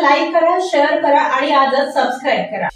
Like करा, share करा आणि आजच सबस्क्राईब करा।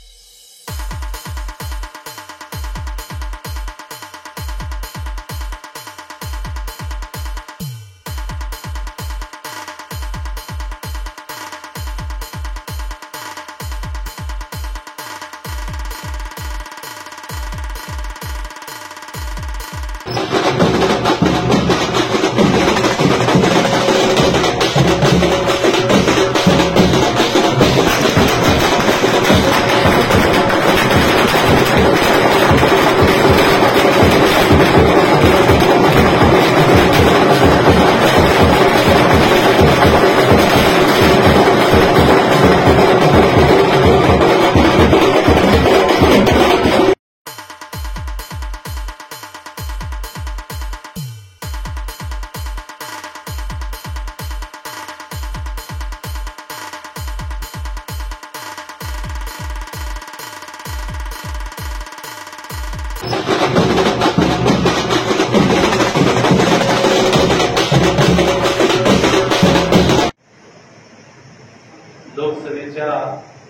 लोकसभेच्या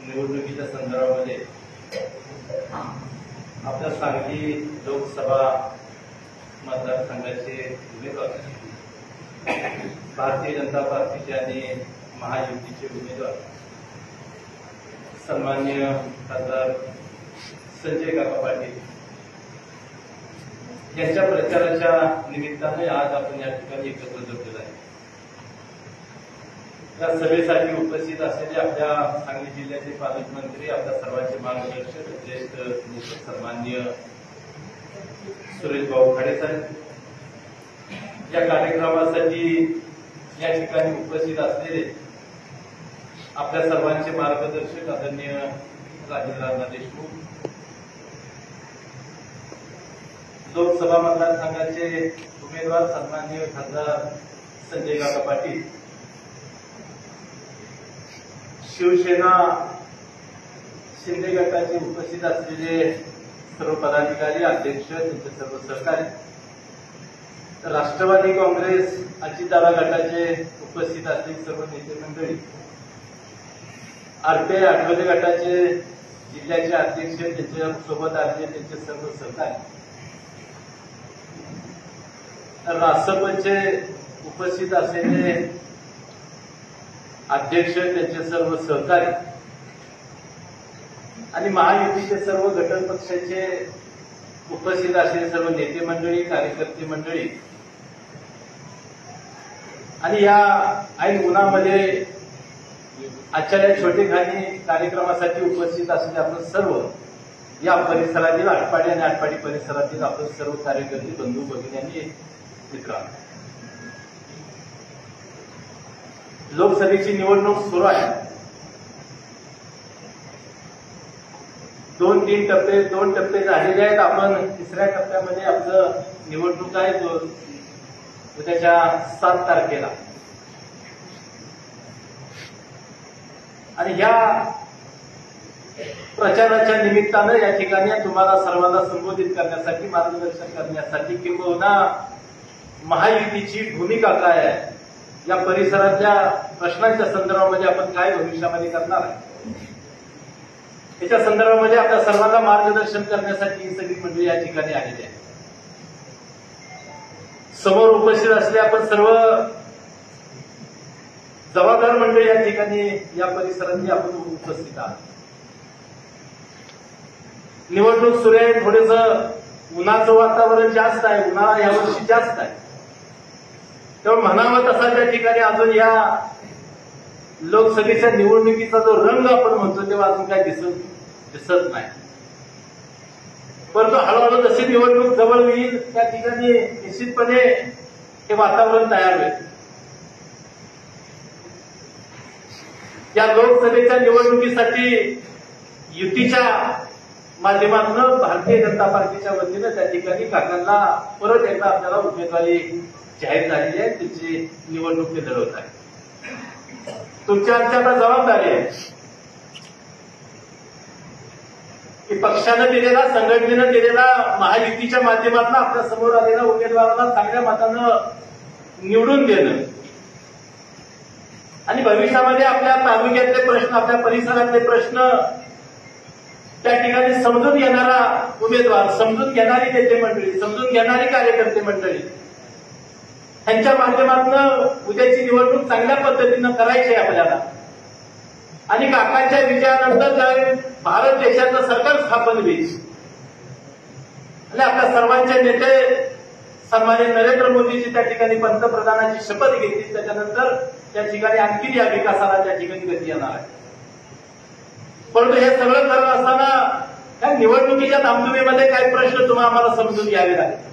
निवडणुकीच्या संदर्भामध्ये आपल्या सांगली लोकसभा मतदारसंघाचे उमेदवार भारतीय जनता पार्टीचे आणि महायुतीचे उमेदवार सन्माननीय खासदार संजय काका पाटील यांच्या प्रचाराच्या निमित्ताने आज आपण या ठिकाणी एकत्र जमलेलो आहे। या सभेसाठी उपस्थित असलेले आपल्या सांगली जिल्ह्याचे पालकमंत्री, आपल्या सर्वांचे मार्गदर्शक ज्येष्ठ नेते सन्माननीय सुरेश भाऊ खाडे साहेब, या कार्यक्रमासाठी या ठिकाणी उपस्थित असलेले आपल्या सर्वांचे मार्गदर्शक आदरणीय राजेंद्र देशमुख, लोकसभा मतदारसंघाचे उमेदवार सन्माननीय खासदार संजय काका पाटील, शिवसेना शिंदे गटाचे उपस्थित असलेले सर्व पदाधिकारी, अध्यक्ष, त्यांचे सर्व सहकारी, राष्ट्रवादी काँग्रेस अजितदादा गटाचे उपस्थित असलेली सर्व नेते मंडळी, आरपीआय आठवले गटाचे जिल्ह्याचे अध्यक्ष, त्यांच्या सोबत आलेले त्यांचे सर्व सहकारी, रासपचे उपस्थित असलेले अध्यक्ष, त्यांचे सर्व सहकारी आणि महायुतीचे सर्व घटक पक्षाचे उपस्थित असलेले सर्व नेते मंडळी, कार्यकर्ते मंडळी आणि या ऐन उन्हामध्ये आजच्या या छोटेखानी कार्यक्रमासाठी उपस्थित असलेले आपण सर्व या परिसरातील आटपाडी आणि आटपाडी परिसरातील आपण सर्व कार्यकर्ते, बंधू भगिनी आणि मित्रांनो, लोकसभेची निवडणूक सुरू आहे। 2 टप्पे झालेले आहेत। आपण तिसऱ्या टप्प्यामध्ये आपलं निवडणूक आहे उद्याच्या 7 तारखेला आणि ह्या प्रचाराच्या निमित्तानं या ठिकाणी तुम्हाला सर्वांना संबोधित करण्यासाठी, मार्गदर्शन करण्यासाठी, किंबहुना महायुतीची भूमिका काय आहे, या परिसरातल्या प्रश्नांच्या संदर्भामध्ये आपण काय भविष्यामध्ये करणार आहे, याच्या संदर्भामध्ये आपल्या सर्वांना मार्गदर्शन करण्यासाठी ही सगळी मंडळी या ठिकाणी आलेली आहे। समोर उपस्थित असले आपण सर्व जबाबदार मंडळी या ठिकाणी या परिसरातली आपण उपस्थित आहात। निवडणूक सुरू आहे, थोडंसं उन्हाचं वातावरण जास्त आहे, उन्हाळा यावर्षी जास्त आहे, तेव्हा म्हणावं तसा त्या ठिकाणी अजून या लोकसभेच्या निवडणुकीचा जो रंग आपण म्हणतो तेव्हा अजून काय दिसत नाही, परंतु हळूहळू जशी निवडणूक जवळ येईल त्या ठिकाणी निश्चितपणे हे वातावरण तयार होईल। या लोकसभेच्या निवडणुकीसाठी युतीच्या माध्यमातून भारतीय जनता पार्टीच्या वतीनं त्या ठिकाणी काकांना परत एकदा आपल्याला उमेदवारी जाहीर झालेली आहे, त्याची निवडणूक ते लढवत आहे। तुमच्या आमच्या आता जबाबदारी आहे की पक्षानं दिलेला, संघटनेनं दिलेला, महायुतीच्या माध्यमातून आपल्या समोर आलेल्या उमेदवारांना चांगल्या मतानं निवडून देणं आणि भविष्यामध्ये आपल्या तालुक्यातले प्रश्न, आपल्या परिसरातले प्रश्न त्या ठिकाणी समजून घेणारा उमेदवार, समजून घेणारी नेते मंडळी, समजून घेणारी कार्यकर्ते मंडळी यांच्या माध्यमातून उद्याची निवडणूक चांगल्या पद्धतीनं करायची आहे आपल्याला. आणि काकांच्या विजयानंतर ज्यावेळी भारत देशाचं सरकार स्थापन होईल आणि आपल्या सर्वांचे नेते सन्माननीय नरेंद्र मोदीजी त्या ठिकाणी पंतप्रधानाची शपथ घेतली, त्याच्यानंतर त्या ठिकाणी आणखी या विकासाला त्या ठिकाणी गती येणार आहे. परंतु हे सगळं करत असताना या निवडणुकीच्या धामधुमीमध्ये काही प्रश्न तुम्हाला आम्हाला समजून घ्यावे लागेल.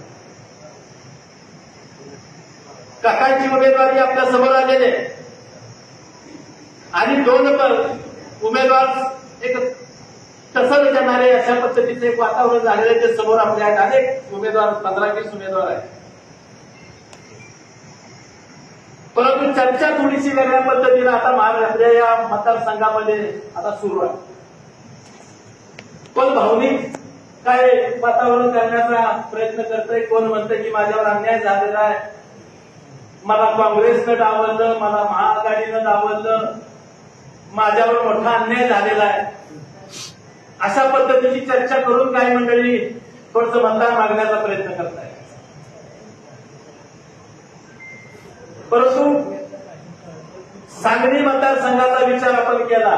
काकांची उमेदवारी आपल्या समोर आलेली आहे आणि दोन उमेदवार एक टसल जाणारे अशा पद्धतीचं एक वातावरण झालेलं आहे ते समोर आपल्या आहेत. अनेक उमेदवार 15-20 उमेदवार आहेत. परंतु चर्चा थोडीशी वेगळ्या पद्धतीने आता आपल्या या मतदारसंघामध्ये आता सुरू आहे. कोण भावनिक काय वातावरण करण्याचा प्रयत्न करतोय, कोण म्हणतंय की माझ्यावर अन्याय झालेला आहे, मला काँग्रेसनं डावललं, मला महाआघाडीनं डावललं, माझ्यावर मोठा अन्याय झालेला आहे. अशा पद्धतीची चर्चा करून काही मंडळी थोडंसं मतदान मागण्याचा प्रयत्न करत आहे. परंतु सांगली मतदारसंघाचा विचार आपण केला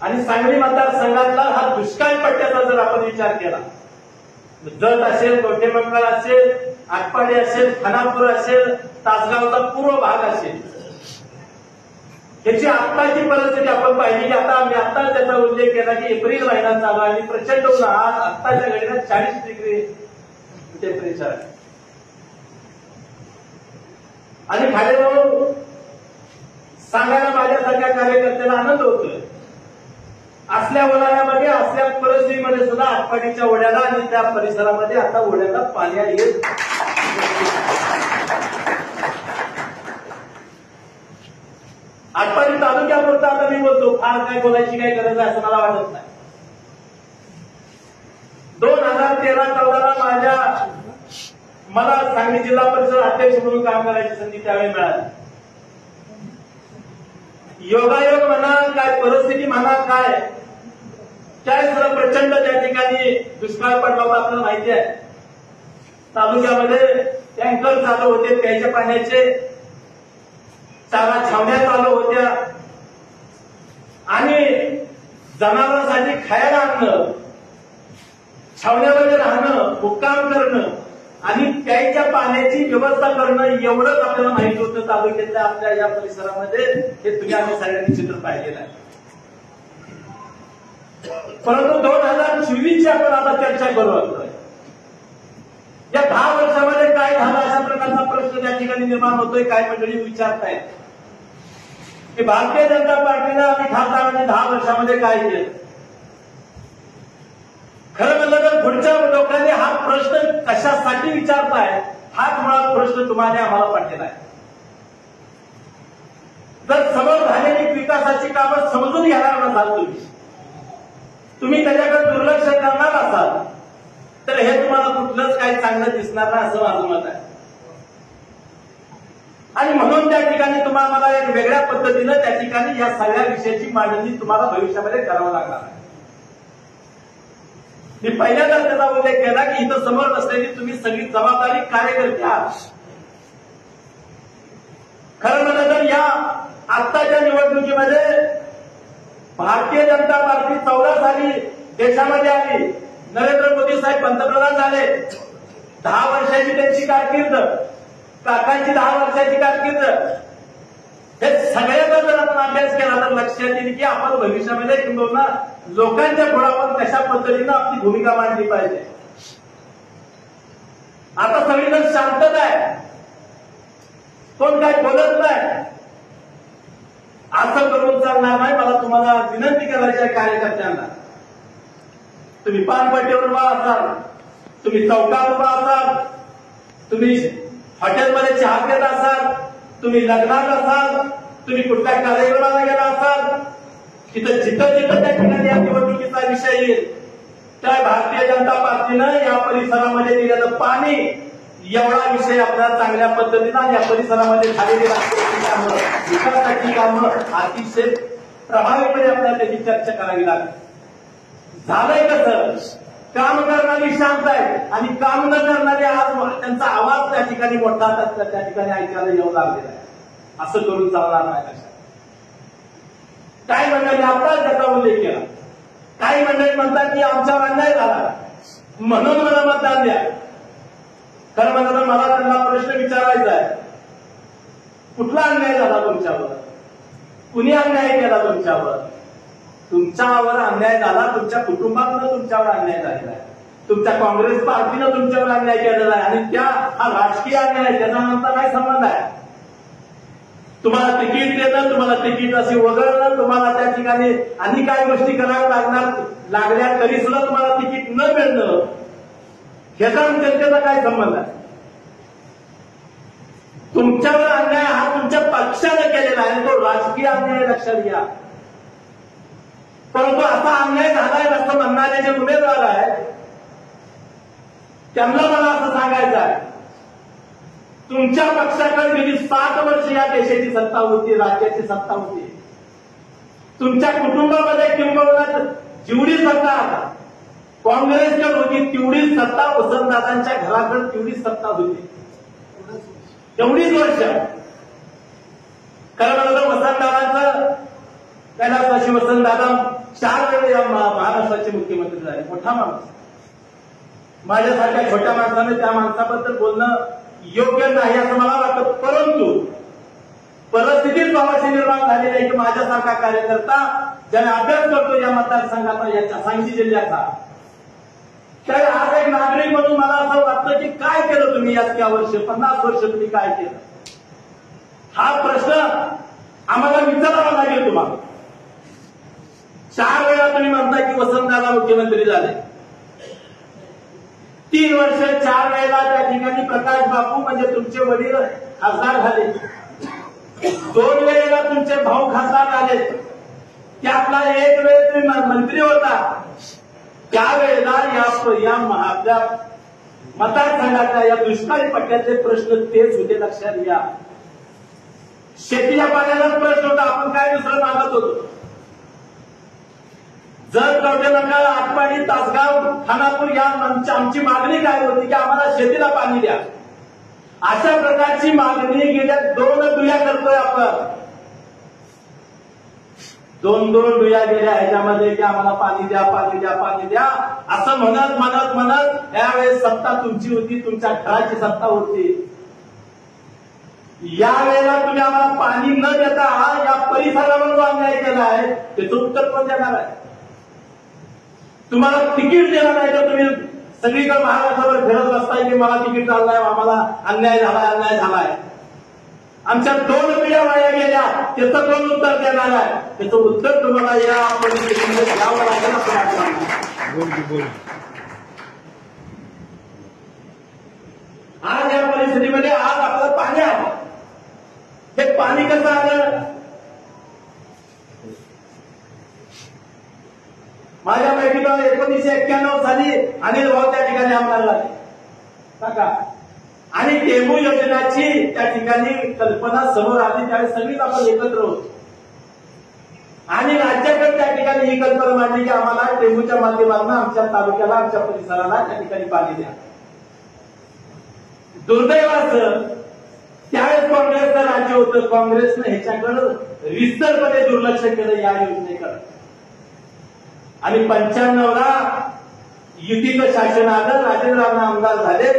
आणि सांगली मतदारसंघातला हा दुष्काळ पट्ट्याचा जर आपण विचार केला, जत असेल, कवठेमंकाळ असेल, आटपाडी असेल, खानापूर असेल, तासगावचा पूर्व भाग असेल, याची आत्ताची परिस्थिती आपण पाहिली की आता मी आत्ताच त्याचा उल्लेख केला की एप्रिल महिना चालू आहे आणि प्रचंड उन्हाळा, आत्ताच्या घडीला 40 डिग्री टेम्परेचर आहे. आणि खाली जाऊन सांगायला माझ्यासारख्या कार्यकर्त्याला आनंद होतोय. असल्या उन्हाळ्यामध्ये, असल्या परिस्थितीमध्ये सुद्धा आटपाडीच्या ओढ्याला आणि त्या परिसरामध्ये आता ओढ्याला पाणी येत. आटपाडी तालुक्यापुरता आता मी बोलतो, फार काय बोलायची काही गरज आहे असं मला वाटत नाही. 2013-14 मला सांगली जिल्हा परिषद अध्यक्ष म्हणून काम करायची संधी त्यावेळी मिळाली. योगायोग म्हणा, काय परिस्थिती म्हणा, काय त्यावेळेस प्रचंड त्या ठिकाणी दुष्काळ पडला होता आपल्याला माहिती आहे. तालुक्यामध्ये टँकर चालू होते प्यायच्या पाण्याचे, चारा छावण्या चालू होत्या आणि जनावरांसाठी खायला आणणं, छावण्यामध्ये राहणं, मुक्काम करणं आणि प्यायच्या पाण्याची व्यवस्था करणं एवढंच आपल्याला माहिती होतं तालुक्यातल्या आपल्या या परिसरामध्ये. हे तुम्ही आम्ही सगळ्यांनी चित्र पाहिलेलं आहे. परंतु 2024 ची आपण आता चर्चा करू. या 10 वर्षामध्ये काय झालं अशा प्रकारचा प्रश्न त्या ठिकाणी निर्माण होतोय. काय मंडळी विचारतायत की भारतीय जनता पार्टीनं आणि खासदारांनी 10 वर्षामध्ये काय केलं. खरं म्हणलं तर पुढच्या लोकांनी हा प्रश्न कशासाठी विचारताय हाच मुळात प्रश्न तुम्हाला आम्हाला पडलेला आहे. जर समोर झालेली विकासाची कामं समजून घेणार नसाल, तुम्ही त्याच्याकडे दुर्लक्ष करणार असाल तर हे तुम्हाला कुठलंच काही चांगलं दिसणार नाही असं माझं मत आहे. आणि म्हणून त्या ठिकाणी तुम्हाला मला एक वेगळ्या पद्धतीनं त्या ठिकाणी या सगळ्या विषयाची मांडणी तुम्हाला भविष्यामध्ये करावं लागणार आहे. मी पहिल्यांदाच त्याचा उल्लेख केला की इथं समोर बसलेली तुम्ही सगळी जबाबदारी कार्यकर्ते आहात. खरं म्हणलं तर या आत्ताच्या निवडणुकीमध्ये भारतीय जनता पार्टी 14 साली देशामध्ये आली, नरेंद्र मोदी साहेब पंतप्रधान झाले, 10 वर्षाची त्यांची कारकीर्द, काकांची 10 वर्षाची कारकीर्द, हे सगळ्याचा जर आपण अभ्यास केला तर लक्षात येईल की आपण भविष्यामध्ये किंवा लोकांच्या पुढे आपण कशा पद्धतीनं आपली भूमिका मांडली पाहिजे. आता सगळीकडे शांतता आहे, कोण काय बोलत नाही. असं करून चालणार नाही. मला तुम्हाला विनंती करायची आहे कार्यकर्त्यांना, तुम्ही पानपट्टीवर उभा असाल, तुम्ही चौकात उभा असाल, तुम्ही हॉटेलमध्ये चहा घेत असाल, तुम्ही लग्नात असाल, तुम्ही कुठल्या कार्यक्रमाला गेला असाल, तिथं जिथं त्या ठिकाणी या निवडणुकीचा विषय येईल त्या भारतीय जनता पार्टीनं या परिसरामध्ये दिलेलं पाणी एवढा विषय आपल्याला चांगल्या पद्धतीनं या परिसरामध्ये झालेली राजकीय कामं, विकासाची कामं अतिशय प्रभावीपणे आपल्याला त्याची चर्चा करावी लागेल. झालंय कसं, काम करणारी शांत आहे आणि काम न करणारे आज त्यांचा आवाज त्या ठिकाणी मोठा त्या ठिकाणी ऐकायला येऊ लागलेला आहे. असं करून चालणार नाही. लक्षात काही मंडळी आपलाच त्याचा उल्लेख केला. काही मंडळी म्हणतात की आमच्यावर अन्याय झाला म्हणून मला मतदान द्या. खरं म्हणलं तर मला त्यांना प्रश्न विचारायचा आहे, कुठला अन्याय झाला तुमच्यावर? कुणी अन्याय केला तुमच्यावर? तुमच्यावर अन्याय झाला, तुमच्या कुटुंबातनं तुमच्यावर अन्याय झालेला आहे, तुमच्या काँग्रेस पार्टीनं तुमच्यावर अन्याय केलेला आहे आणि हा राजकीय अन्याय त्याचा आमचा काय संबंध आहे? तुम्हाला तिकीट देणं, तुम्हाला तिकीट अशी वगळणं, तुम्हाला त्या ठिकाणी आणि काय गोष्टी कराव्या लागल्या तरी सुद्धा तुम्हाला तिकीट न मिळणं, ह्याचा जनतेचा काय संबंध आहे? तुमच्यावर अन्याय हा तुमच्या पक्षाने केलेला आहे, तो राजकीय अन्याय लक्षात घ्या. परंतु असा अन्याय झालाय असं म्हणणारे जे उमेदवार आहेत त्यांना मला असं सांगायचं आहे, तुमच्या पक्षाकडे गेली 7 वर्ष या देशाची सत्ता होती, राज्याची सत्ता होती. तुमच्या कुटुंबामध्ये किंबहुना जेवढी सत्ता काँग्रेसकडे होती तेवढीच सत्ता वसंतदादांच्या घराकडे तेवढीच सत्ता होती. एवढीच वर्ष. खरं म्हणलं तर वसंतदादांचं कैलासवासी वसंतदादा 4 वेळे या महाराष्ट्राचे मुख्यमंत्री झाले. मोठा माणूस. माझ्यासारख्या छोट्या माणसाने त्या माणसाबद्दल बोलणं योग्य नाही असं मला वाटतं. परंतु परिस्थितीत भावाची निर्माण झालेली आहे की माझ्यासारखा कार्यकर्ता ज्याने अभ्यास करतो या मतदारसंघाचा, याच्या सांगली जिल्ह्याचा, तर आज एक नागरिक म्हणून मला असं वाटतं की काय केलं तुम्ही या 50 वर्ष तुम्ही काय केलं? हा प्रश्न आम्हाला विचारावा लागेल तुम्हाला. 4 वेळा तुम्ही म्हणताय की वसंतदादा मुख्यमंत्री झाले. 3 वर्ष 4 वेळेला त्या ठिकाणी प्रकाश बापू म्हणजे तुमचे वडील खासदार झाले. 2 वेळेला तुमचे भाऊ खासदार झाले. त्यातला 1 वेळ तुम्ही मंत्री होता. त्यावेळेला या आपल्या मतदारसंघाच्या या दुष्काळी पट्ट्यातले प्रश्न तेच होते. लक्षात घ्या. शेतीच्या पाण्याचाच प्रश्न होता. आपण काय दुसरं मागत होतो? जर कवठेमंकाळ, आटपाडी, तासगाव, खानापूर या आमची मागणी काय होती की आम्हाला शेतीला पाणी द्या. अशा प्रकारची मागणी गेल्या 2 दुया करतोय आपण. 2 दुया गेल्या ह्याच्यामध्ये की आम्हाला पाणी द्या, पाणी द्या, पाणी द्या असं म्हणत म्हणत म्हणत त्यावेळेस सत्ता तुमची होती, तुमच्या घराची सत्ता होती. यावेळेला तुम्ही आम्हाला पाणी न देता या परिसरावर जो अन्याय केला आहे त्याचं उत्तर कोण देणार आहे? तुम्हाला तिकीट देणार नाही तर तुम्ही सगळीकडे महाराष्ट्रावर फिरत बसताय की मला तिकीट चाललंय, आम्हाला अन्याय झालाय, अन्याय झालाय. आमच्या 2 पिढ्या वाया गेल्या, त्याचं कोण उत्तर देणार आहे? त्याचं उत्तर तुम्हाला या परिस्थितीमध्ये द्यावं लागेल असं वाटतं. आज या परिस्थितीमध्ये आज आपलं पाणी आहे. हे पाणी कसं आलं? माझ्या माहितीला 1991 साली अनिल भाऊ त्या ठिकाणी आमदार झाले काका. आणि टेंबू योजनेची त्या ठिकाणी कल्पना समोर आली त्यावेळी सगळीच आपण एकत्र होतो आणि राज्याकडे त्या ठिकाणी ही कल्पना मांडली की आम्हाला टेंबूच्या माध्यमातून आमच्या तालुक्याला, आमच्या परिसराला त्या ठिकाणी पाणी द्या. दुर्दैवाचं त्यावेळेस काँग्रेसचं राज्य होतं. काँग्रेसनं ह्याच्याकडे विस्तरपणे दुर्लक्ष केलं या योजनेकडे आणि 95ला युतीचं शासन आलं. राजेंद्रराव आमदार झाले.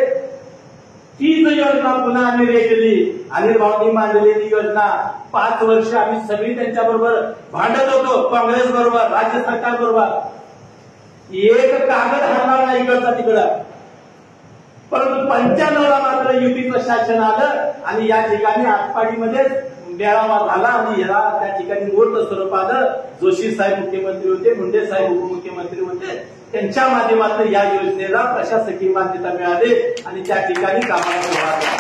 तीच योजना पुन्हा आम्ही रेटली. अनिल भाऊंनी मांडलेली योजना 5 वर्ष आम्ही सगळी त्यांच्याबरोबर भांडत होतो, काँग्रेस बरोबर, राज्य सरकार बरोबर. एक कागद हरला नाही इकडचा तिकडं. परंतु 95ला मात्र युतीचं शासन आलं आणि या ठिकाणी आटपाडीमध्ये मेळावा झाला आणि याला त्या ठिकाणी मूर्त स्वरूप आलं. जोशी साहेब मुख्यमंत्री होते, मुंडे साहेब उपमुख्यमंत्री होते. त्यांच्या माध्यमातून या योजनेला प्रशासकीय मान्यता मिळाली आणि त्या ठिकाणी कामाला सुरुवात झाली.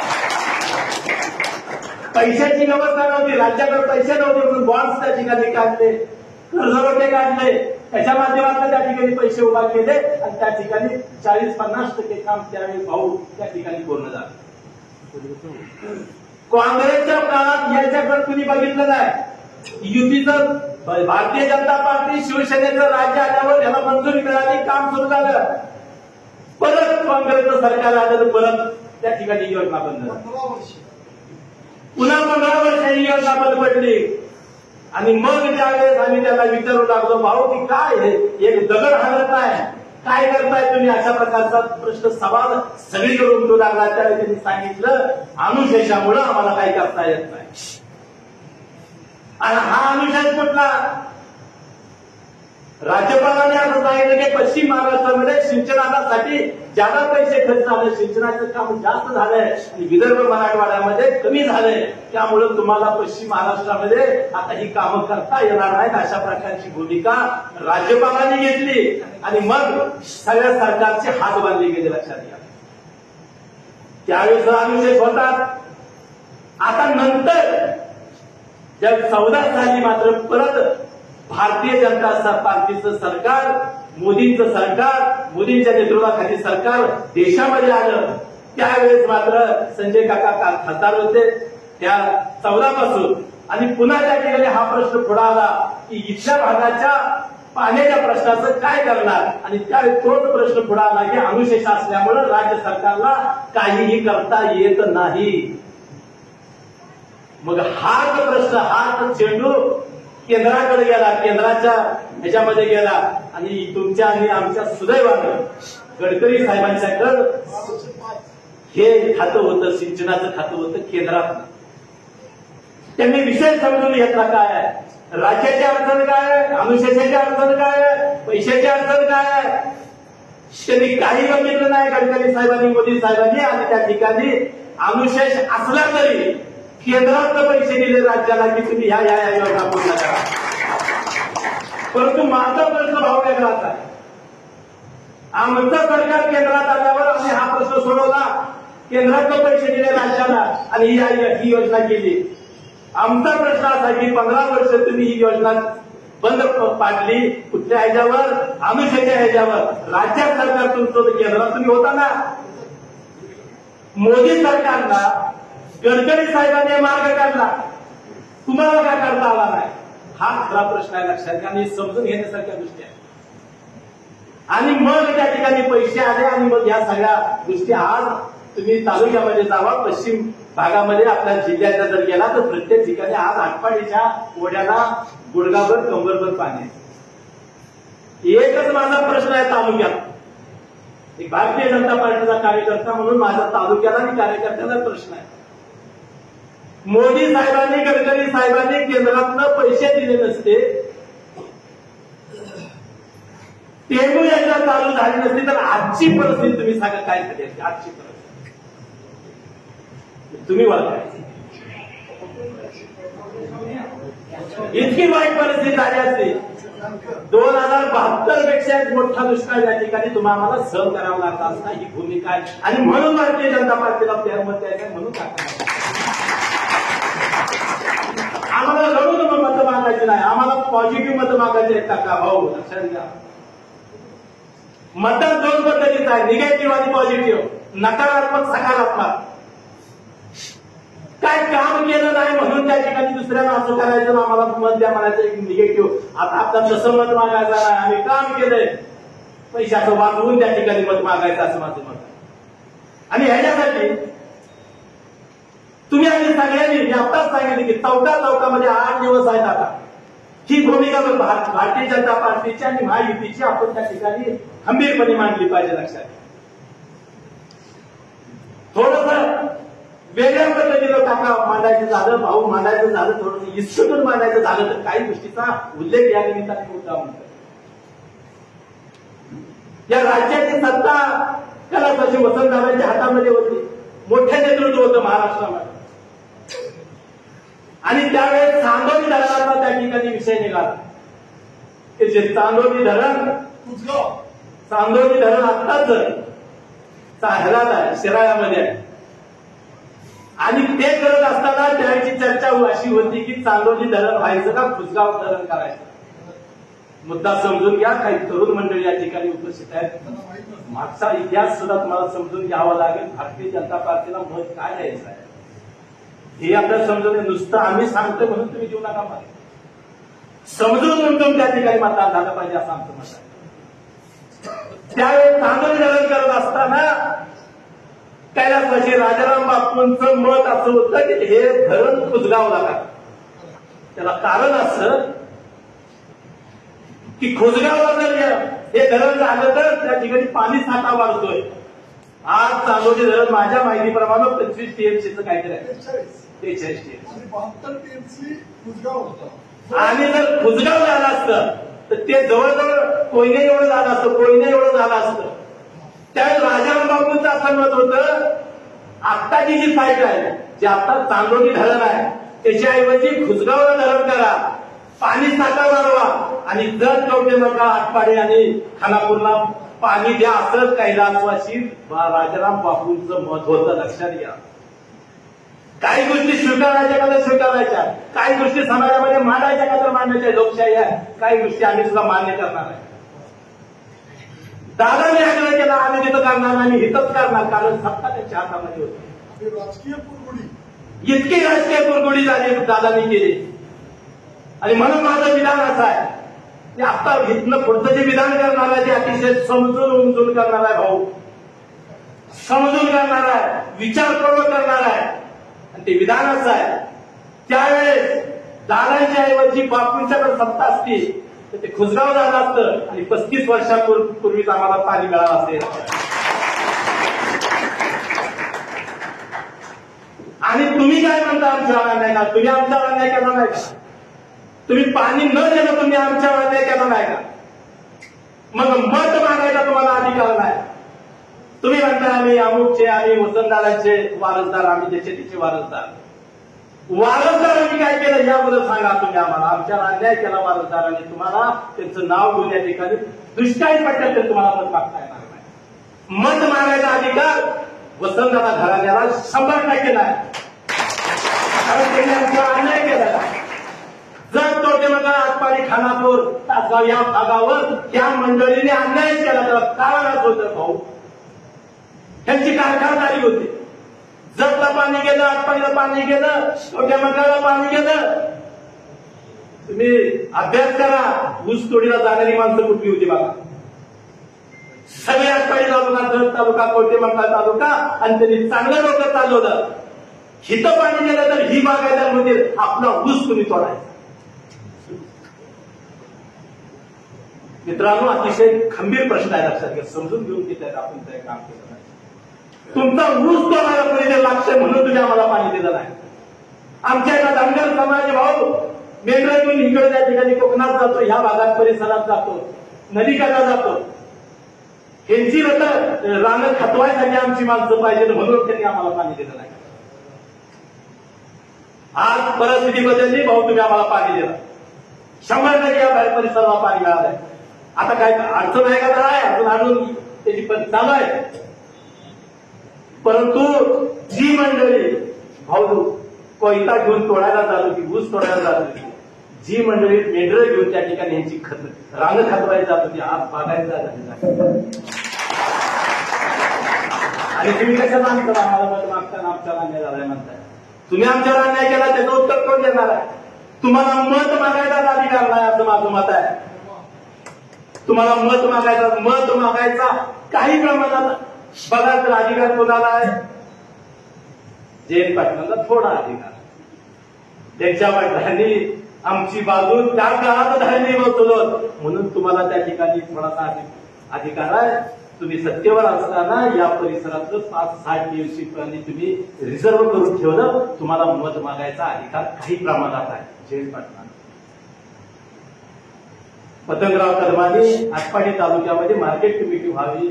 पैशाची व्यवस्था नव्हती, राज्याकडे पैसे नव्हते म्हणून बॉन्ड्स त्या ठिकाणी काढले, कर्जरोटे काढले त्याच्या माध्यमातून त्या ठिकाणी पैसे उभा केले आणि त्या ठिकाणी 40-50% काम त्यावेळी भाऊ त्या ठिकाणी पूर्ण झालं. काँग्रेसच्या काळात याच्याकडे कुणी बघितलं नाही. युतीचं भारतीय जनता पार्टी शिवसेनेचं राज्य आल्यावर याला मंजुरी मिळाली, काम सुरू झालं. परत काँग्रेसचं सरकार आलं तर परत त्या ठिकाणी योजना बंद झाली. पुन्हा 15 वर्ष ही योजना बंद पडली. आणि मग ज्यावेळेस आम्ही त्याला विचारू लागलो, भाऊ की काय हे एक दगड हलत आहे, काय करताय तुम्ही, अशा प्रकारचा प्रश्न सवाल सगळीकडे उमटू लागला. त्यावेळी त्यांनी सांगितलं अनुशेषामुळे आम्हाला काही करता येत नाही. आणि हा अनुशेष कुठला? राज्यपालांनी असं सांगितलं की पश्चिम महाराष्ट्रामध्ये सिंचनासाठी ज्यादा पैसे खर्च झाले, सिंचनाचं काम जास्त झालंय आणि विदर्भ मराठवाड्यामध्ये कमी झालंय, त्यामुळे तुम्हाला पश्चिम महाराष्ट्रामध्ये आता ही कामं करता येणार नाहीत, अशा प्रकारची भूमिका राज्यपालांनी घेतली. आणि मग सगळ्या सरकारचे हात बांधले गेले. लक्षात घ्या, त्यावेळेस अनुशेष होतात. आता नंतर जब 14 साली मात्र परत भारतीय जनता पार्टीचं सरकार, मोदींचं सरकार, मोदींच्या नेतृत्वाखाली सरकार देशामध्ये आलं. त्यावेळेस मात्र संजय काका खासदार होते त्या 14 पासून. आणि पुन्हा त्या ठिकाणी हा प्रश्न पुढे आला की इथल्या भागाच्या पाण्याच्या प्रश्नाचं काय करणार. आणि त्यावेळेस तोच प्रश्न पुढे आला की अनुशेष असल्यामुळे राज्य सरकारला काहीही करता येत नाही. मग हाच प्रश्न, हाच चेंडू केंद्राकडे गेला, केंद्राच्या ह्याच्यामध्ये गेला. आणि तुमच्या आणि आमच्या सुदैवानं गडकरी साहेबांच्याकडे हे खातं होतं, सिंचनाचं खातं होतं केंद्रात. त्यांनी विषय समजून घेतला, काय राज्याची अडचण काय आहे, अनुशेषाची अडचण काय आहे, पैशाची अडचण काय आहे. त्यांनी काही बघितलं नाही गडकरी साहेबांनी, मोदी साहेबांनी. आणि त्या ठिकाणी अनुशेष असला तरी केंद्रातले पैसे दिले राज्याला की तुम्ही ह्या योजना पूर्ण करा. परंतु माझा प्रश्न भाव वेगळाच आहे. आमचं सरकार केंद्रात आल्यावर आम्ही हा प्रश्न सोडवला, केंद्रातले पैसे दिले राज्याला आणि ही योजना केली. आमचा प्रश्न असा की 15 वर्ष तुम्ही ही योजना बंद पाडली. कुठल्या ह्याच्यावर? अनुशेषाच्या ह्याच्यावर. राज्यात सरकार तुमचं, केंद्रात तुम्ही होता ना. मोदी सरकारला गडकरी साहेबांनी मार्ग काढला, तुम्हाला काय करता आला नाही. हा खरा प्रश्न आहे. लक्षात घ्या, आणि समजून घेण्यासारख्या गोष्टी आहेत. आणि मग त्या ठिकाणी पैसे आले आणि मग या सगळ्या गोष्टी आज तुम्ही तालुक्यामध्ये जावा, पश्चिम भागामध्ये आपल्या जिल्ह्याचा जर गेला तर प्रत्येक ठिकाणी आज आटपाडीच्या ओढ्याला गुडघाभर कंबरभर पाणी आहे. एकच माझा प्रश्न आहे तालुक्यात, एक भारतीय जनता पार्टीचा कार्यकर्ता म्हणून माझा तालुक्याला आणि कार्यकर्त्याला प्रश्न आहे. मोदी साहेबांनी, गडकरी साहेबांनी केंद्रातनं पैसे दिले नसते, टेंबू योजना चालू झाली नसती तर आजची परिस्थिती तुम्ही सांगा काय झाली असते. आजची परिस्थिती तुम्ही बघा, इतकी वाईट परिस्थिती झाली असते. 2072 पेक्षा एक मोठा दुष्काळ या ठिकाणी तुम्हाला आम्हाला सहन करावा लागला असता. ही भूमिका आहे आणि म्हणून भारतीय जनता पार्टीला मत द्यायचं म्हणून टाकणार. आम्हाला लढून मतं मागायची नाही, आम्हाला पॉझिटिव्ह मतं मागायचे आहेत. टाका भाऊ, लक्षात घ्या. मतदान 2 पद्धतीचं आहे, निगेटिव्ह आणि पॉझिटिव्ह, नकारात्मक सकारात्मक. काय काम केलं नाही म्हणून त्या ठिकाणी दुसऱ्याला असं करायचं ना, आम्हाला मत द्या म्हणायचं एक निगेटिव्ह. आता आपलं तसं मत मागायचं नाही, आम्ही काम केलंय, पैशाचं वाचवून त्या ठिकाणी मत मागायचं असं माझं मत. आणि ह्याच्यासाठी तुम्ही आम्ही सगळ्यांनी मी आत्ताच सांगितलं की चौकामध्ये 8 दिवस आहेत. आता ही भूमिका भारतीय जनता पार्टीची आणि महायुतीची आपण त्या ठिकाणी खंबीरपणे मांडली पाहिजे. लक्षात थोडंसं वेगळ्या पद्धतीनं काका मांडायचं झालं, भाऊ मांडायचं झालं, थोडंसं इस्कटून मांडायचं झालं तर काही गोष्टीचा उल्लेख या निमित्ताने होता. म्हणतो या राज्याची सत्ता कलापाशी वसंतदादांच्या हातामध्ये होती, मोठे नेतृत्व होतं महाराष्ट्रामध्ये. आणि त्यावेळेस चांदोली धरणाचा त्या ठिकाणी विषय निघाला. जे चांदोली धरण आत्ताच ह्याला आहे, शिराळ्यामध्ये आहे. आणि ते करत असताना त्याची चर्चा अशी होती की चांदोली धरण व्हायचं का खुसगाव धरण करायचं. मुद्दा समजून घ्या. काही तरुण मंडळी या ठिकाणी उपस्थित आहेत. मागचा इतिहास सुद्धा तुम्हाला समजून घ्यावा लागेल. भारतीय जनता पार्टीला मत काय द्यायचं आहे हे आपल्याला समजून घ्या. नुसतं आम्ही सांगतोय म्हणून तुम्ही देऊ नका मला. समजून उमजून त्या ठिकाणी मतदान झालं पाहिजे असं आमचं मत आहे. त्यावेळेस चांगलं धरण करत असताना कैलासवासी राजाराम बापूंचं मत असं होतं की हे धरण खुजगाव नका. त्याला कारण असं की खुजगावला जर हे धरण झालं तर त्या ठिकाणी पाणी साठा वाढतोय. आज चांदोली धरण माझ्या माहितीप्रमाणे 25 टीएमसीचं काहीतरी आहे. 43 टीएमसी 72 टीएमसी खुजगाव होतं. आणि जर खुजगाव झालं असतं तर ते जवळजवळ कोयने एवढं झालं असतं. कोयने एवढं झालं असतं. त्यावेळेस राजाराम बापूंचं असं मत होतं आत्ताची जी साईट आहे जे आता चांदोली धरण आहे त्याच्याऐवजी खुजगावला धरण करा. पाणी साठा वाढवा आणि जर कवठे मंकाळ आटपाडी आणि खानापूरला पाणी द्या असं कैलासवासी राजाराम बापूंचं मत होतं. लक्षात घ्या. काही गोष्टी स्वीकारायच्या का तर स्वीकारायच्या. काही गोष्टी समाजामध्ये मांडायच्या का तर मांडायच्या. लोकशाही आहे. काही गोष्टी आम्ही सुद्धा मान्य करणार आहे. दादाने आग्रह केला आम्ही तिथं करणार आणि हितच करणार कारण सत्ता त्यांच्या हातामध्ये होती. राजकीय कुरगुडी इतकी राजकीय कुरगुडी झाली दादानी केली. आणि म्हणून माझं विधान असं आहे की आता इथनं पुढचं जे विधान करणार आहे ते अतिशय समजून उमजून करणार आहे. भाऊ समजून करणार आहे. विचारपूर्वक करणार आहे. आणि ते विधान असं आहे त्यावेळेस दादांच्या ऐवजी बापूंच्याकडे सत्ता असती तर ते खुजगाव झालं असतं आणि 35 वर्षापूर्वीच आम्हाला पाणी मिळालं असेल. आणि तुम्ही काय म्हणता आमच्यावर अन्याय का. तुम्ही आमच्यावर अन्याय केला नाही का. तुम्ही पाणी न देणं तुम्ही आमच्यावर अन्याय केला नाही का. मग मत मागायचा तुम्हाला अधिकार नाही. तुम्ही म्हणता आम्ही अमुकचे आम्ही वसंतदारांचे वारसदार आम्ही त्याचे तिचे वारसदार. वारसदार आम्ही काय केलं याबद्दल सांगा तुम्ही आम्हाला. आमच्यावर अन्याय केला वारसदारांनी तुम्हाला त्यांचं नाव घेऊन या ठिकाणी दुष्काळी पडल्यात तर तुम्हाला मत मागता येणार नाही. मत मागायचा अधिकार वसंतदारा घराण्याला 100% नाही कारण त्यांनी आमच्यावर अन्याय केला. जर कवठे मंकाळ आटपाडी खानापूर तासगाव या भागावर त्या मंडळीने अन्याय केला तर कारण असं होतं भाऊ त्यांची कारखानदारी होती. जतला पाणी गेलं आटपाडीला पाणी गेलं कवठे मंकाळला पाणी गेलं. तुम्ही अभ्यास करा. ऊस तोडीला जाणारी माणसं कुठली होती बघा. सगळे आटपाडी तालुका जत तालुका कवठे मंकाळ तालुका आणि त्यांनी चांगलं डोकं चालवलं. हिथं पाणी गेलं तर ही बागायदार म्हणजे आपला ऊस तुम्ही तोडायचा. मित्रांनो अतिशय खंबीर प्रश्न आहे. लक्षात घ्या. समजून घेऊन घेतल्यात आपण ते काम केलं नाही. तुमचा ऊस तोडायला कोणी लागतंय म्हणून तुम्ही आम्हाला पाणी दिलं नाही. आमच्या एका धनगर समाज भाऊ मेंढर घेऊन इकडे त्या ठिकाणी कोकणात जातो. ह्या भागात परिसरात जातो. नदीकाठा जातो. ह्यांची रानं खतवायसाठी आमची माणसं पाहिजे म्हणून त्यांनी आम्हाला पाणी दिलं नाही. आज परिस्थिती बदलली भाऊ तुम्ही आम्हाला पाणी दिलं. 100% या बाहेर परिसराला पाणी मिळालंय. आता काय अडचण आहे का तर आहे अजून आणून त्याची पण चालू आहे. परंतु जी मंडळी भाऊ कोयता घेऊन तोडायला चालू की ऊस तोडायला चालू की जी मंडळी मेंढरं घेऊन त्या ठिकाणी यांची रानं खतवायला जात होती आज बागायला जात. आणि तुम्ही कशाला आमचं आम्हाला मत मागताना आमच्याला अन्याय झालाय म्हणताय. तुम्ही आमच्यावर अन्याय केला त्याचं उत्तर कोण देणार आहे. तुम्हाला मत मागायचा अधिकार नाही असं माझं मत आहे. तुम्हाला मत मागायचा काही प्रमाणात बघा तर अधिकार कोणाला आहे. जयंत पाटलांना थोडा अधिकार. त्यांच्या वडिलांनी आमची बाजू त्या काळात धरणी बसवलं म्हणून तुम्हाला त्या ठिकाणी थोडासा अधिकार आहे. तुम्ही सत्तेवर असताना या परिसरातलं 5-6 टीएमसी तुम्ही रिझर्व्ह करून ठेवलं. तुम्हाला मत मागायचा अधिकार काही प्रमाणात आहे. जयंत पाटलांना पतंगराव कदमांनी आटपाडी तालुक्यामध्ये मार्केट कमिटी व्हावी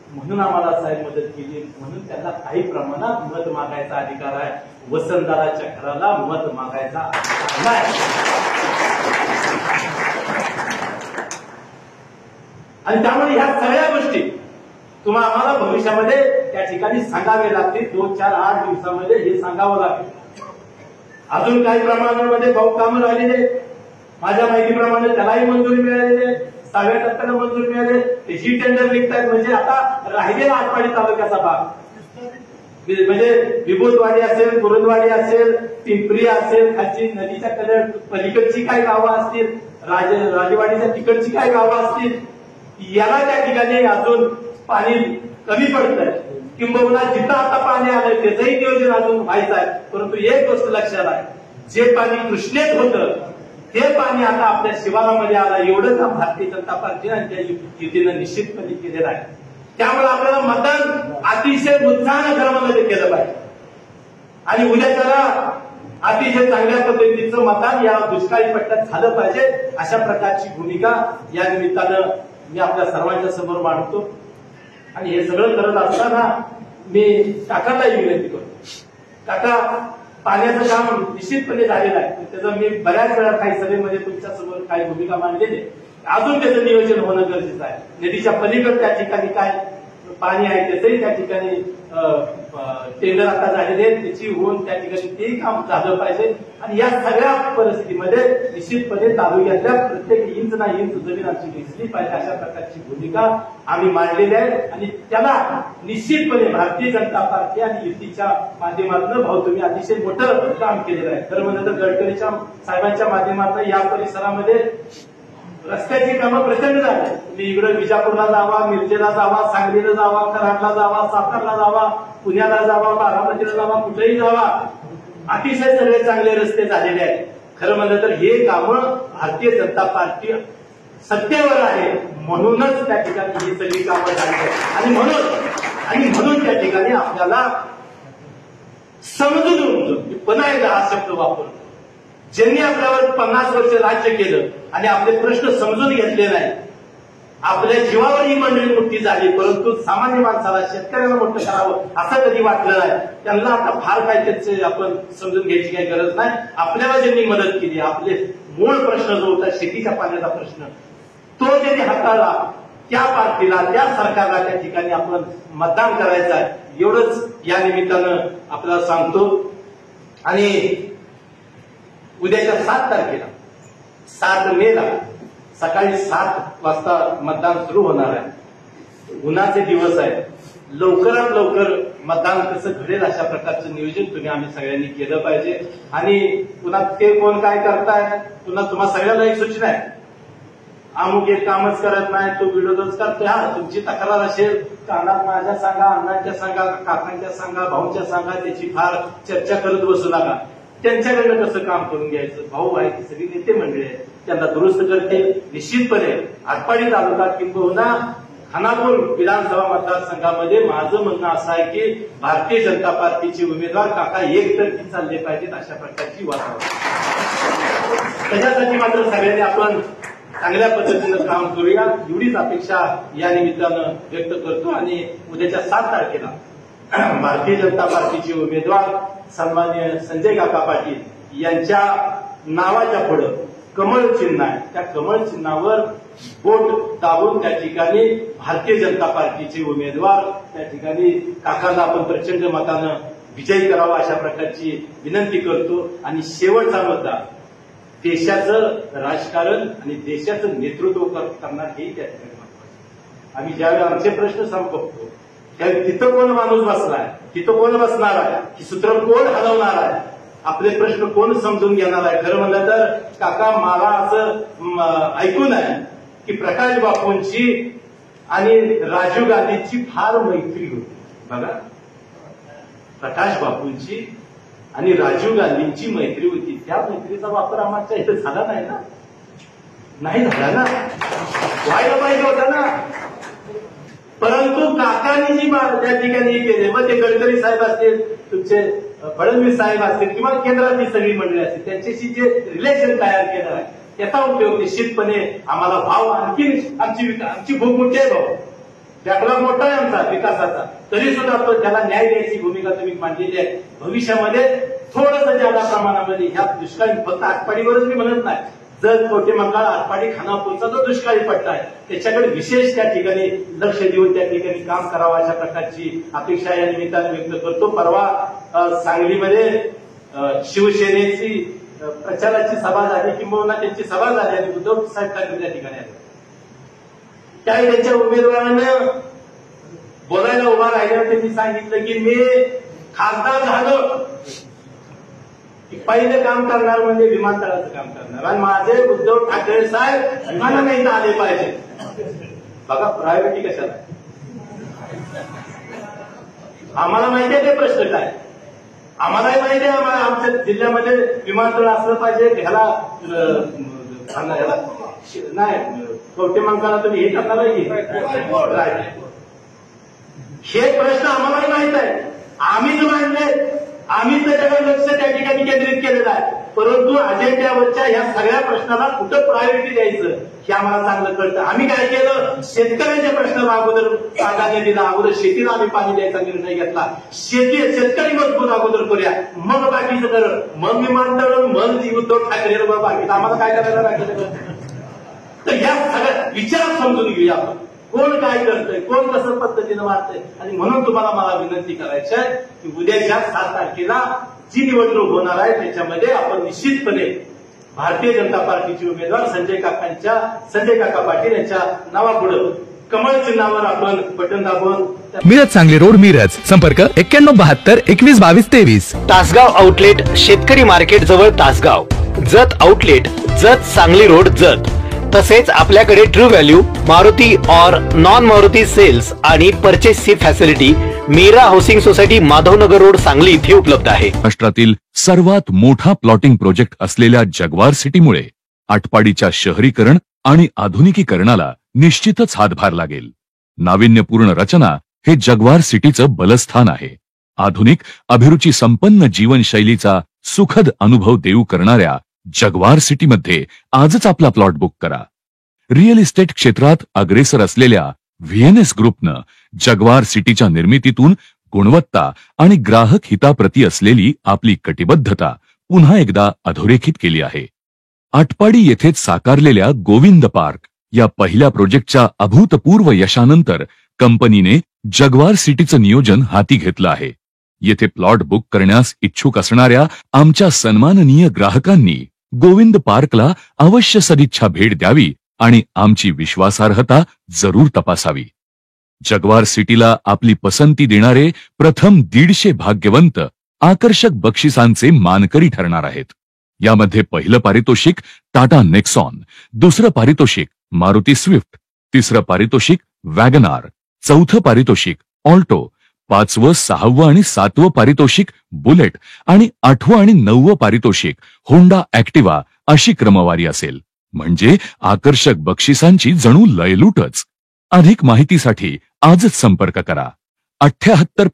म्हणून आम्हाला साहेब मदत केली म्हणून त्यांना काही प्रमाणात मत मागायचा अधिकार आहे. वसंतदाराच्या घराला मत मागायचा अधिकार नाही. आणि त्यामुळे ह्या सगळ्या गोष्टी तुम्हाला आम्हाला भविष्यामध्ये त्या ठिकाणी सांगावे लागतील. 2-4-8 दिवसामध्ये हे सांगावं लागेल. अजून काही प्रमाणामध्ये भाऊ कामं राहिलेले माझ्या माहितीप्रमाणे त्यालाही मंजुरी मिळालेली आहे, 6व्या टप्प्याला मंजुरी मिळाली, त्याची टेंडर निघतात. म्हणजे आता राहिलेला आटपाडी तालुक्याचा भाग म्हणजे विभूतवाडी असेल, कुरुंदवाडी असेल, पिंपरी असेल, खालची नदीच्या पलीकडची काय गावं असतील, राजेवाडीच्या तिकडची काय गावं असतील, याला त्या ठिकाणी अजून पाणी कमी पडतंय. किंबहुना जिथं आता पाणी आलंय त्याचंही नियोजन अजून व्हायचं आहे. परंतु एक गोष्ट लक्षात आहे, जे पाणी कृष्णेत होतं ते पाणी आता आपल्या शिवारामध्ये आलं. एवढं काम भारतीय जनता पार्टी आणि त्या युतीनं निश्चितपणे केलेलं आहे. त्यामुळे आपल्याला मतदान अतिशय उत्साहानं घरामध्ये केलं पाहिजे आणि उद्या त्याला अतिशय चांगल्या पद्धतीचं मतदान या दुष्काळी पट्ट्यात झालं पाहिजे. अशा प्रकारची भूमिका या निमित्तानं मी आपल्या सर्वांच्या समोर मांडतो. आणि हे सगळं करत असताना मी काकांनाही विनंती करतो. काका, पाण्याचं काम निश्चितपणे झालेलं आहे. त्याचं मी बऱ्याच वेळा काही सभेमध्ये तुमच्या समोर काही भूमिका मांडलेली, अजून त्याचं नियोजन होणं गरजेचं आहे. नदीच्या पलीकडे त्या ठिकाणी काय पाणी आहे त्याचंही त्या ठिकाणी टेंडर आता झालेले आहेत, त्याची होऊन त्या ठिकाणी तेही काम झालं पाहिजे. आणि या सगळ्या परिस्थितीमध्ये निश्चितपणे तालुक्यातल्या प्रत्येक इंच ना इंच जमीन आमची घेतली पाहिजे अशा प्रकारची भूमिका आम्ही मांडलेली आहे. आणि त्याला निश्चितपणे भारतीय जनता पार्टी आणि युतीच्या माध्यमातून भाऊ तुम्ही अतिशय मोठं काम केलेलं आहे. खरं म्हणलं तर गडकरीच्या साहेबांच्या माध्यमातून या परिसरामध्ये रस्त्याची कामं प्रचंड झाली. तुम्ही इकडे विजापूरला जावा, मिरजेला जावा, सांगलीला जावा, कराडला जावा, सातारला जावा, पुण्याला जावा, बारामतीला जावा, कुठेही जावा, अतिशय सगळे चांगले रस्ते झालेले आहेत. खरं म्हणलं तर हे कामं भारतीय जनता पार्टी सत्तेवर आहे म्हणूनच त्या ठिकाणी ही सगळी कामं झाली आहेत. आणि म्हणून त्या ठिकाणी आपल्याला समजून उमजून पुन्हा एकदा हा शब्द वापरतो, ज्यांनी आपल्यावर 50 वर्ष राज्य केलं आणि आपले प्रश्न समजून घेतले नाही, आपल्या जीवावर ही मंडळी मोठी झाली, परंतु सामान्य माणसाला, शेतकऱ्याला मोठं करावं असं कधी वाटलं नाही. त्यांना आता फार काय त्याचे आपण समजून घ्यायची काही गरज नाही. आपल्याला ज्यांनी मदत केली, आपले मूळ प्रश्न जो होता शेतीच्या पाण्याचा प्रश्न, तो ज्यांनी हाताळला, त्या पार्टीला, त्या सरकारला त्या ठिकाणी आपण मतदान करायचं आहे एवढंच या निमित्तानं आपल्याला सांगतो. आणि उद्याच्या 7 तारखेला 7 मेला सकाळी 7 वाजता मतदान सुरू होणार आहे. उन्हाचे दिवस आहेत, लवकरात लवकर मतदान कसं घडेल अशा प्रकारचं नियोजन तुम्ही आम्ही सगळ्यांनी केलं पाहिजे. आणि पुन्हा ते कोण काय करताय, पुन्हा तुम्हा सगळ्यांना एक सूचना आहे, अमुक एक कामच करत नाही, तो विरोधच करतोय. हा, तुमची तक्रार असेल कानात माझ्या सांगा, अण्णांच्या सांगा, काकांच्या सांगा, भाऊंच्या सांगा, त्याची फार चर्चा करत बसू नका. त्यांच्याकडनं कसं काम करून घ्यायचं, भाऊ आहे, सगळी नेते मंडळी आहेत, त्यांना दुरुस्त करते. निश्चितपणे आटपाडी तालुका किंबहुना खानापूर विधानसभा मतदारसंघामध्ये माझं म्हणणं असं आहे की भारतीय जनता पार्टीचे उमेदवार काका एकतर्फी चालले पाहिजेत अशा प्रकारची वातावरण. त्याच्यासाठी मात्र सगळ्यांनी आपण चांगल्या पद्धतीनं काम करूया एवढीच अपेक्षा या निमित्तानं व्यक्त करतो. आणि उद्याच्या 7 तारखेला भारतीय जनता पार्टीचे उमेदवार सन्माननीय संजय काका पाटील यांच्या नावाच्या पुढे कमळ चिन्ह आहे, त्या कमळ चिन्हावर बोट दाबून त्या ठिकाणी भारतीय जनता पार्टीचे उमेदवार त्या ठिकाणी काकांना आपण प्रचंड मतानं विजयी करावा अशा प्रकारची विनंती करतो. आणि शेवटचा मुद्दा, देशाचं राजकारण आणि देशाचं नेतृत्व करणार हे त्या ठिकाणी महत्वाचं. आम्ही ज्यावेळी आमचे प्रश्न संपवतो त्यावेळी तिथं कोण माणूस बसलाय, तिथं कोण बसणार आहे, की सूत्र कोण हलवणार आहे, आपले प्रश्न कोण समजून घेणार आहे. खरं म्हणलं तर काका मला असं ऐकून आहे की प्रकाश बापूंची आणि राजीव गांधींची फार मैत्री होती. बघा, प्रकाश बापूंची आणि राजीव गांधींची मैत्री होती. त्या मैत्रीचा वापर आम्हाला इथं झाला नाही ना, नाही झाला ना, व्हायला पाहिजे होता ना. परंतु काकांनी जी त्या ठिकाणी केले, मग ते गडकरी साहेब असतील, तुमचे फडणवीस साहेब असतील किंवा केंद्रातली सगळी मंडळी असतील, त्यांच्याशी जे रिलेशन तयार केलं आहे त्याचा उपयोग निश्चितपणे आम्हाला भाव आणखी आमची भूक मोठी आहे. भाऊ त्याला मोठा आहे आमचा विकासाचा, तरी सुद्धा त्याला न्याय द्यायची भूमिका तुम्ही मांडलेली आहे. भविष्यामध्ये थोडंसं ज्यादा प्रमाणामध्ये ह्या दुष्काळी, फक्त आटपाडीवरच मी म्हणत नाही, जर कोटे मंगळ आटपाडी खानापूरचा जो दुष्काळी पट्टा आहे त्याच्याकडे विशेष त्या ठिकाणी लक्ष देऊन त्या ठिकाणी काम करावं अशा प्रकारची अपेक्षा या निमित्ताने व्यक्त करतो. परवा सांगलीमध्ये शिवसेनेची प्रचाराची सभा झाली किंबहुना त्यांची सभा झाली आणि उद्धव साहेब ठाकरे त्या ठिकाणी आले. त्यावेळी त्यांच्या उमेदवारानं बोलायला उभा राहिल्यावर त्यांनी सांगितलं की मी खासदार झालो की पहिलं काम करणार म्हणजे विमानतळाचं काम करणार आणि माझे उद्धव ठाकरे साहेब विमानाने इथं आले पाहिजे. बघा प्रायोरिटी कशाला. आम्हाला माहिती आहे ते प्रश्न काय. आम्हालाही माहिती आहे आमच्या जिल्ह्यामध्ये विमानतळ असलं पाहिजे. ह्याला नाही कवटेमंकाळला तुम्ही हे करणार हे प्रश्न आम्हालाही माहित आहे. आम्हीच मांडले. आम्ही त्याच्याकडे लक्ष त्या ठिकाणी केंद्रित केलेलं आहे. परंतु अजेंड्यावरच्या ह्या सगळ्या प्रश्नाला कुठं प्रायोरिटी द्यायचं हे आम्हाला चांगलं कळतं. आम्ही काय केलं शेतकऱ्यांच्या प्रश्नाला अगोदर प्राधान्य दिलं. अगोदर शेतीला आम्ही पाणी द्यायचा निर्णय घेतला. शेतकरी मजबूत अगोदर करूया मग बाकीचं कर मग विमानतळ मग उद्धव ठाकरे बाकी आम्हाला काय करायला लागलं. तर या सगळ्या विचार समजून घेऊया आपण कोण काय करतंय कोण कसं पद्धतीनं वाटतंय. आणि म्हणून तुम्हाला मला विनंती करायची आहे की उद्याच्या 7 तारखेला जी निवडणूक होणार आहे त्याच्यामध्ये आपण निश्चितपणे भारतीय जनता पार्टीचे उमेदवार संजय काका पाटील यांच्या नावापुढे कमळ चिन्हावर आपण बटन दाबून मिरज सांगली रोड मिरज संपर्क 9172 21 22 23. तासगाव आउटलेट शेतकरी मार्केट जवळ तासगाव. Jat outlet Jat Sangli road Jat. तसेच आपल्याकडे ट्रू व्हॅल्यू मारुती और नॉन मारुती सेल्स आणि परचेसची facility Meera housing society Madhavnagar road Sangli इथे उपलब्ध आहे. महाराष्ट्रातील सर्वात मोठा प्लॉटिंग प्रोजेक्ट असलेल्या जगवार सिटीमुळे आटपाडीच्या शहरीकरण आणि आधुनिकीकरणाला निश्चितच हातभार लागेल. नाविन्यपूर्ण रचना हे जगवार सिटीचं बलस्थान आहे. आधुनिक अभिरुची संपन्न जीवनशैलीचा सुखद अनुभव देऊ करणाऱ्या जगवार सिटीमध्ये आजच आपला प्लॉट बुक करा. रिअल इस्टेट क्षेत्रात अग्रेसर असलेल्या व्हीएनएस ग्रुपनं जगवार सिटीच्या निर्मितीतून गुणवत्ता आणि ग्राहक हिताप्रती असलेली आपली कटिबद्धता पुन्हा एकदा अधोरेखित केली आहे. आटपाडी येथेच साकारलेल्या गोविंद पार्क या पहिल्या प्रोजेक्टच्या अभूतपूर्व यशानंतर कंपनीने जगवार सिटीचं नियोजन हाती घेतलं आहे. येथे प्लॉट बुक करण्यास इच्छुक असणाऱ्या आमच्या सन्माननीय ग्राहकांनी गोविंद पार्कला अवश्य सदिच्छा भेट द्यावी आणि आमची विश्वासार्हता जरूर तपासावी. जगवार सिटीला आपली पसंती देणारे प्रथम 150 भाग्यवंत आकर्षक बक्षिसांचे मानकरी ठरणार आहेत. यामध्ये पहिलं पारितोषिक टाटा नेक्सॉन, दुसरं पारितोषिक मारुती स्विफ्ट, तिसरं पारितोषिक वॅगनार, चौथं पारितोषिक ऑल्टो, 5वं, 6वं आणि 7वं पारितोषिक बुलेट आणि 8वं आणि 9वं पारितोषिक होंडा ऍक्टिवा अशी क्रमवारी असेल. म्हणजे आकर्षक बक्षिसांची जणू लयलूटच. अधिक माहितीसाठी आजच संपर्क करा 78